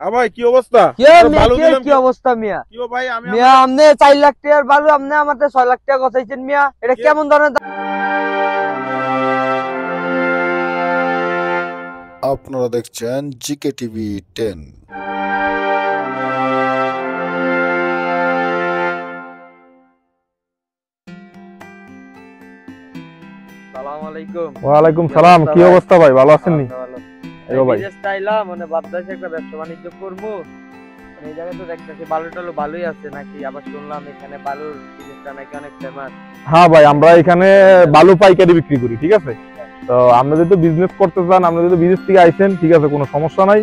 ভাই কি অবস্থা? কি অবস্থা মিয়া? কি ভাই আমি মিয়া আপনি 4 লাখ টাকার বালু আপনি আমাদের 6 লাখ টাকা কথাইছেন মিয়া, এটা কেমন ধরনের? আপনারা দেখছেন জিকে টিভি 10। আসসালামু আলাইকুম। ওয়ালাইকুম সালাম। কি অবস্থা ভাই, ভালো আছেন নি? ভাই বিদেশ চাইলাম মানে ভাবতেছি একটা ব্যবসা বাণিজ্য করবো, মানে এই জায়গায় তো দেখতেছি বালু টালু ভালোই আছে নাকি, আবার শুনলাম এখানে বালুর জিনিসটা নাকি অনেক ফেমাস। হ্যাঁ ভাই, আমরা এখানে বালু পাইকারি বিক্রি করি, ঠিক আছে? তো আপনি যদি বিজনেস করতে চান, আপনি যদি বিদেশ থেকে আইছেন, ঠিক আছে, কোনো সমস্যা নাই।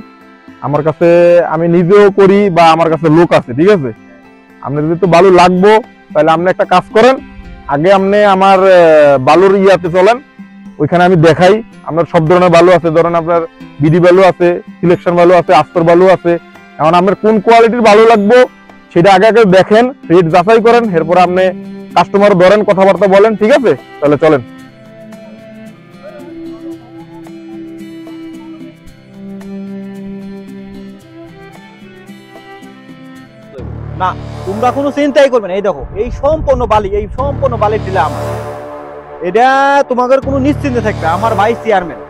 আমার কাছে আমি নিজেও করি বা আমার কাছে লোক আছে, ঠিক আছে? আপনি যদি তো বালু লাগবো, তাহলে আপনি একটা কাজ করেন, আগে আপনি আমার বালুর ইয়াতে চলেন, ওইখানে আমি দেখাই। আপনার সব ধরনের বালু আছে, ধরেন আপনার বিডি বালু আছে, সিলেকশন বালু আছে, আস্তর বালু আছে। এখন আপনার কোন কোয়ালিটির বালু লাগবো সেটা আগে আগে দেখেন, রেট যাচাই করেন, এরপর আপনি কাস্টমার ধরেন, কথাবার্তা বলেন, ঠিক আছে? তাহলে চলেন। না, তোমরা কোনো চিন্তাই করবে না। এই দেখো, এই সম্পূর্ণ বালি দিলাম, এটা তোমাদের কোনো নিশ্চিন্তে থাকবে। আমার ভাই চেয়ারম্যান,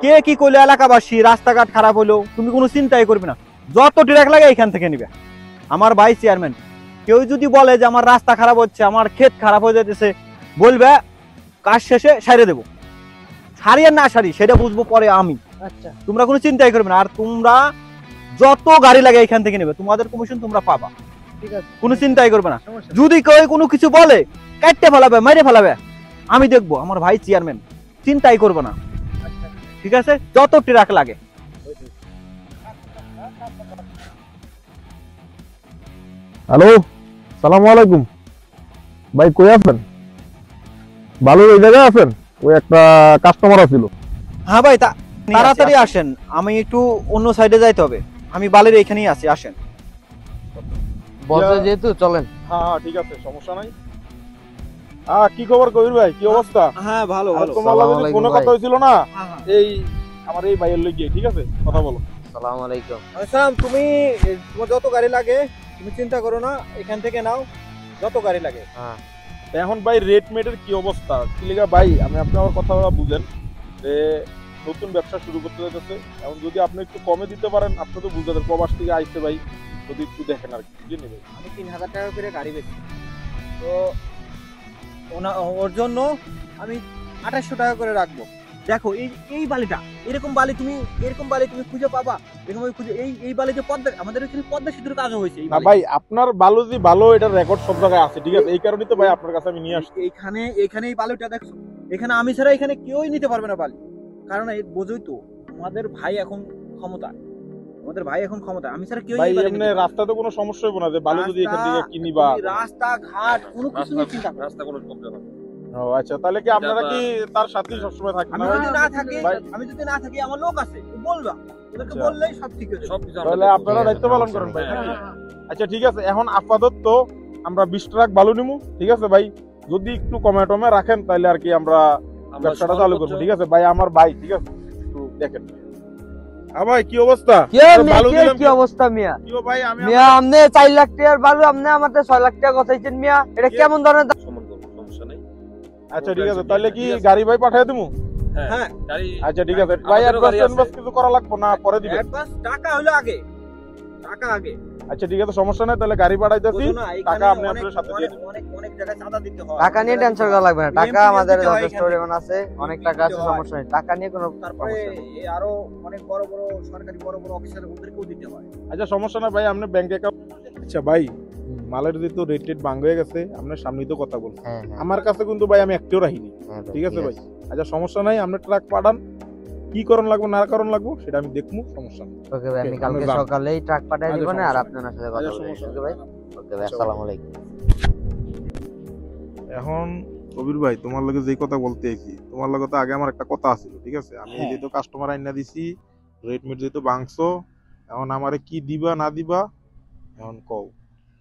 কে কি করলে এলাকাবাসী রাস্তাঘাট খারাপ হলো তুমি কোনো চিন্তাই করবে না, যত ট্রাক লাগে এখান থেকে নিবে। আমার ভাই চেয়ারম্যান, কেউ যদি বলে যে আমার রাস্তা খারাপ হচ্ছে, আমার ক্ষেত খারাপ হয়ে যেতেছে, বলবে কাজ শেষে সারিয়ে দেবো। সারি আর না সারি সেটা বুঝবো পরে আমি। আচ্ছা, তোমরা কোনো চিন্তাই করবে না। আর তোমরা যত গাড়ি লাগে এখান থেকে নেবে, তোমাদের কমিশন তোমরা পাবা, ঠিক আছে, কোনো চিন্তাই করবে না। সমস্যা যদি কেউ কোনো কিছু বলে কাটতে ফেলাবে, মেরে ফেলাবে, আমি দেখবো। আমার ভাই চেয়ারম্যান, চিন্তাই করবে না, ঠিক আছে? যত ট্রাক লাগে। হ্যালো, সালামু আলাইকুম ভাই, কই আছেন? বালুর ওই জায়গায় আছেন? ওই একটা কাস্টমার আছিল। হ্যাঁ ভাই, তাড়াতাড়ি আসেন, আমি একটু অন্য সাইডে যাইতে হবে। আমি বালির এখানেই আছি, আসেন। বলতে যেহেতু চলেন। হ্যাঁ ঠিক আছে, সমস্যা নাই। কি খবর কবির ভাই, কি অবস্থা? হ্যাঁ ভালো ভালো। তোমার লগে যে ফোনে কথা হইছিল না, হ্যাঁ, হ্যাঁ। এই আমার এই ভাইয়ের লগে, ঠিক আছে? কথা বলো। আসসালামু আলাইকুম। আচ্ছা, তুমি তোমার যত গাড়ি লাগে তুমি চিন্তা করো না, এখান থেকে নাও যত গাড়ি লাগে। হ্যাঁ, এখন ভাই রেট মেটের কি অবস্থা? কি লিগা ভাই, আমি আপনার কথা বুঝেন যে নতুন ব্যবসা শুরু করতে যাচ্ছে। এখন যদি আপনি একটু কমে দিতে পারেন, আপনি তো বুঝতে প্রবাস থেকে আইছে ভাই, যদি একটু দেখেন আর কি, বুঝলেন ভাই? আমি 3000 টাকা করে গাড়ি বেচি, তো ওর জন্য আমি 2800 টাকা করে রাখবো। দেখো এই বালিটা, এরকম বালি তুমি খুঁজে পাবা? এরকম খুঁজে এই বালি যে পদ্মা, আমাদের এখানে পদ্মা সেতুর কাজও হয়েছে। না ভাই, আপনার বালু যে ভালো, এটার রেকর্ড সব জায়গায় আছে, ঠিক আছে? এই কারণেই তো ভাই আপনার কাছে আমি নিয়ে আসছি। এখানে এই বালিটা দেখছো, এখানে আমি ছাড়া এখানে কেউই নিতে পারবে না বালি। কারণ বোঝোই তো, আমাদের ভাই এখন ক্ষমতা, আমি ছাড়া কেউ ভাই এমনি রাস্তা তো কোনো সমস্যা হবে না যে বালু যদি এখান থেকে কিনিবা? রাস্তা ঘাট কোনো কিছু নিয়ে চিন্তা করো না। রাস্তা কোনো প্রবলেম হবে। ও আচ্ছা, তাহলে কি আপনারা কি তার সাথেই সবসময় থাকেন? আমি যদি না থাকি আমার লোক আছে, বলবা, ওদেরকে আচ্ছা। বললেই সব ঠিক হয়ে যাবে। তাহলে আপনারা দায়িত্ব পালন করেন ভাই, নাকি? আচ্ছা ঠিক আছে, এখন আপাতত আমরা 20 ট্রাক বালু নিমু, ঠিক আছে ভাই? যদি একটু কমে টমে রাখেন তাহলে আর কি আমরা ব্যবসাটা চালু করবো, ঠিক আছে ভাই? আমার ভাই, ঠিক আছে, একটু দেখেন। ভাই কি অবস্থা? কি অবস্থা মিয়া? কি ভাই, আমি মিয়া আপনি 4 লাখ টাকার বালু আপনি আমাদের 6 লাখ টাকা কথাইছেন মিয়া, এটা কেমন ধরনের? সমস্যা নাই। আচ্ছা ঠিক আছে, তাহলে কি গাড়ি ভাই পাঠিয়ে দিমু? হ্যাঁ, আচ্ছা ঠিক আছে ভাই, অ্যাডভান্স কিছু করা লাগবে না, পরে দিবেন? অ্যাডভান্স টাকা হলো আগে, টাকা আগে। আচ্ছা ঠিক আছে, সমস্যা নাই, তাহলে গাড়ি পাঠাইতেছি, বুঝো না, এখানে টাকা আপনি আপনার সাথে দিয়ে দিবেন। অনেক জায়গায় চাঁদা দিতে হয়। টাকা নিয়ে টেনশন করা লাগবে না, টাকা PMPL আমাদের দিতে হয় যথেষ্ট এখানে। পরিমাণ আছে, অনেক টাকা আছে, দিতে হয়। সমস্যা নেই, টাকা নিয়ে কোনো তারপরে সমস্যা নেই। আরো অনেক বড় বড় সরকারি বড় অফিসার, ওদেরকেও দিতে হয়। আচ্ছা সমস্যা না ভাই, আপনি ব্যাংক অ্যাকাউন্ট। আচ্ছা ভাই, মালের যেহেতু রেট ভাঙ হয়ে গেছে, আপনার সামনেই তো কথা বলছি, হ্যাঁ হ্যাঁ আমার কাছে কিন্তু ভাই আমি একটিও রাখিনি, হ্যাঁ ঠিক আছে ভাই? আচ্ছা সমস্যা নাই, আপনি ট্রাক পাঠান, কি করণ লাগবে না করণ লাগবে সেটা আমি দেখবো, সমস্যা নেই। ওকে ভাই, আমি Okay, কালকে আপনি যান। সকালেই ট্রাক পাঠিয়ে আচ্ছা, দিব না, আর সমস্যা আপনার সাথে কথা আচ্ছা, বলবো। সমস্যা ওকে ভাই, ওকে ভাই, আচ্ছা, আসসালামু আলাইকুম। এখন কবির ভাই, তোমার লগে যেই কথা বলতে কি, তোমার লগে তো আগে আমার একটা কথা আছিল, ঠিক আছে? আমি হ্যাঁ। যেহেতু কাস্টমার আইনা দিছি, রেট মেট যেহেতু ভাঙছো, এখন আমারে কি দিবা না দিবা এখন কও।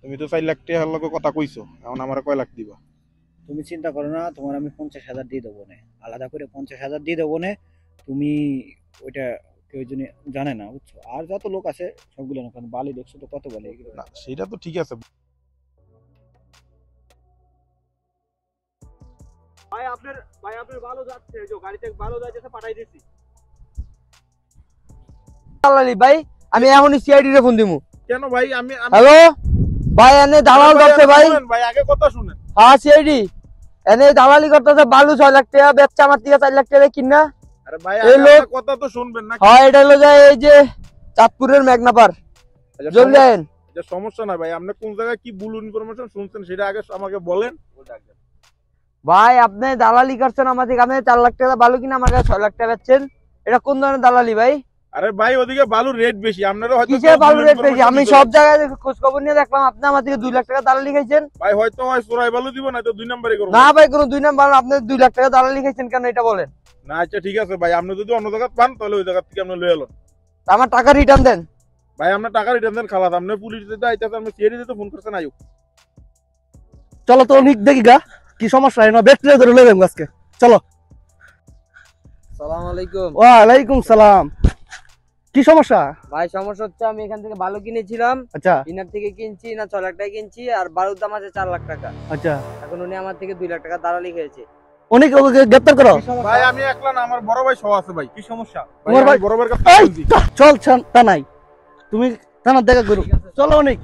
তুমি তো 4 লাখ টাকার লগে কথা কইছো, এখন আমারে কয় লাখ দিবা? তুমি চিন্তা করো না, তোমার আমি 50,000 দিয়ে দেবো না, আলাদা করে 50,000 দিয়ে দেবো না। তুমি ওইটা কেউ জন্য জানে না, বুঝছো? আর যত লোক আছে সবগুলো না, কারণ বালি দেখছো তো কত বালি। না সেটা তো ঠিক আছে। ভাই আপনার ভালো যাচ্ছে, যে গাড়িতে ভালো যাচ্ছে, পাঠাই দিছি। দালালি ভাই, আমি এখনই সিআইডি রে ফোন দিমু। কেন ভাই? আমি হ্যালো ভাই, এনে দালাল করছে ভাই। ভাই আগে কথা শুনেন। হ্যাঁ সিআইডি, এনে দালালি করতেছে, বালু 6 লাখ টাকা বেচছে, আমার থেকে 4 লাখ টাকা কিনা। আরে ভাই এই লোক কথা তো শুনবেন না। হ্যাঁ এটা হলো যায় এই যে চাঁদপুরের মেঘনাপার, জলদি আইন। যে সমস্যা নাই ভাই, আপনি কোন জায়গায় কি ভুল ইনফরমেশন শুনছেন সেটা আগে আমাকে বলেন। ভাই আপনি দালালি করছেন আমার থেকে, আপনি 4 লাখ টাকা বালু কিনা আমার কাছে 6 লাখ টাকা বেচছেন, এটা কোন ধরনের দালালি ভাই? আরে ভাই ওদিকে বালুর রেট বেশি, আপনারা হয়তো কিসের বালু রেট বেশি? আমি সব জায়গায় খোঁজ খবর নিয়ে দেখলাম আপনি আমার থেকে 2 লাখ টাকা দালালি খাইছেন। ভাই হয়তো হয় চোরাই বালু দিব না তো 2 নম্বরে করব না ভাই, কোনো 2 নাম্বার, আপনি 2 লাখ টাকা দালালি খাইছেন কেন এটা বলেন। না। আচ্ছা ঠিক আছে ভাই, আপনি যদি অন্য জায়গা পান তাহলে ওই জায়গা থেকে আপনি লয়ে এলেন। তা আমার টাকা রিটার্ন দেন। ভাই আপনার টাকা রিটার্ন দেন খালাস, আপনি পুলিশ দিতে আইতাছে, আপনি সিআইডি দিতে ফোন করছেন আয়ুক। চলো তো অনেক দেখি গা কি সমস্যা, না ব্যাটারি ধরে লয়ে যাবো আজকে। চলো। আসসালামু আলাইকুম। ওয়ালাইকুম সালাম। কি সমস্যা? ভাই সমস্যা হচ্ছে আমি এখান থেকে বালু কিনেছিলাম, আচ্ছা ইনার থেকে কিনছি না 6 লাখ টাকা কিনছি, আর বালুর দাম আছে 4 লাখ টাকা। আচ্ছা, এখন উনি আমার থেকে 2 লাখ টাকা দালালি খেয়েছে। অনেক গ্রেপ্তার করো। ভাই আমি একলা না, আমার বড় ভাই সহ আছে ভাই। কি সমস্যা? তোমার ভাই বড় ভাইয়ের কাছে এই, বলছি। চল তা নাই, তুমি থানা দেখা করো। চলো অনেক।